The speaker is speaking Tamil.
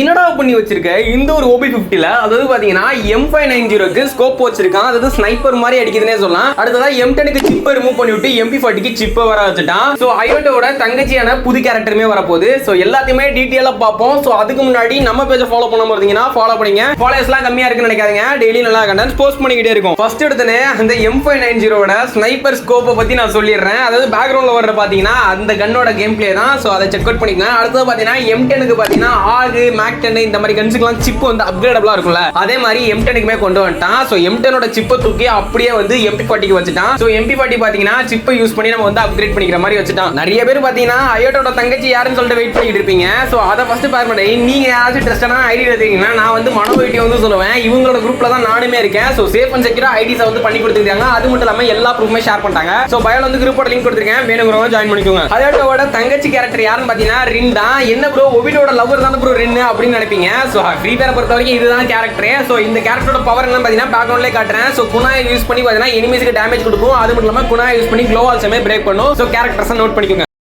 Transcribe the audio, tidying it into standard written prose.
என்னடா பண்ணி வச்சிருக்க இந்த ஒரு OP50ல, அதாவது பாத்தீங்கன்னா M590க்கு ஸ்கோப் வச்சிருக்கான், அதாவது ஸ்னைப்பர் மாதிரி அடிக்குதுன்னே சொல்லலாம். அடுத்ததா M10க்கு சிப்பை ரிமூவ் பண்ணிவிட்டு MP40க்கு சிப்பை வர வச்சுட்டான். ஸோ அயோட்டோட தங்கச்சியான புது கேரக்டருமே வரப்போகுது. ஸோ எல்லாத்தையுமே டீட்டெயிலாக பார்ப்போம். ஸோ அதுக்கு முன்னாடி நம்ம பேஜை ஃபாலோ பண்ணாம இருந்தீங்கன்னா ஃபாலோ பண்ணிங்க. ஃபாலோவர்ஸ்லாம் கம்மியா இருக்குன்னு நினைக்காதீங்க, டெய்லி நல்லா கண்டென்ட் போஸ்ட் பண்ணிக்கிட்டே இருக்கும். ஃபர்ஸ்ட் எடுத்தனே அந்த M590ோட ஸ்னைப்பர் ஸ்கோப்பை பத்தி நான் சொல்லிடுறேன். அதாவது பேக்ரவுண்ட்ல வர்ற பாத்தீங்கன்னா அந்த கன்னோட கேம் பிளே தான். ஸோ அதை செக் அவுட் பண்ணிக்கங்க. அடுத்தது பாத்தீங்கன்னா M10க்கு பாத்தீங்கன்னா ஆகு மேக் 10 இந்த மாதிரி கன்ஸுக்குலாம் சிப் வந்து அப்கிரேடபிளா இருக்கும்ல, அதே மாதிரி M10க்குமே கொண்டு வந்துட்டான். ஸோ M10ஓட சிப்பை தூக்கி அப்படியே வந்து MP40க்கு வச்சுட்டான். ஸோ MP40 பாத்தீங்கன்னா சிப்பை யூஸ் பண்ணி நம்ம வந்து அப்கிரேட் பண்ணிக்கிற மாதிரி வச்சுட்டான். நிறைய பேர் பாத்தீங்கன்னா அயோட்டோட தங்கச்சி யாருன்னு சொல்லிட்டு வெயிட் பண்ணிட்டு இருப்பீங்க. ஸோ அதை ஃபர்ஸ்ட் பார்க்க மாட்டேன். நீங்க யாராச்சும் ட்ரஸ்டான ஐடி எடுத்தீங்கன்னா நான் வந்து மனோவைட்டி வந்து சொல்லுவேன். இவங்களோட குரூப்ல தான் நானுமே இருக்கேன். ஸோ சேஃப் அண்ட் செக்யூரா ஐடிஸை வந்து பண்ணி கொடுத்துருக்காங்க. அது மட்டும் இல்லாம எல்லா ப்ரூஃப்மே ஷேர் பண்ணிட்டாங்க. ஸோ பயோல வந்து குரூப்போட லிங்க் கொடுத்துருக்கேன், வேணுங்கிறவங்க ஜாயின் பண்ணிக்கோங்க. அயோட்டோட தங்கச்சி கேரக்டர் யாருன்னு பாத்தீங்கன்னா ரின் தான். என்ன ப்ரோ ஒபிடோட லவர் தான் ப்ரோ ரின் அப்படின்னு நினைப்பீங்க. ஸோ ஃப்ரீ ஃபயரை பொறுத்த வரைக்கும் இதுதான் கேரக்டர். ஸோ இந்த கேரக்டரோட பவர் என்ன பாத்தீங்கன்னா பேக்ரவுண்ட்லேயே காட்டுறேன். ஸோ குணாயை யூஸ் பண்ணி பாத்தீங்கன்னா எனிமீஸ்க்கு டேமேஜ் கொடுக்கும். அது மட்டும் இல்லாம குணாயை யூஸ் பண்ணி க்ளோவால்ஸுமே பிரேக் பண்ணும். ஸோ கேரக்டர்ஸை நோட் பண்ணிக்கோங்க.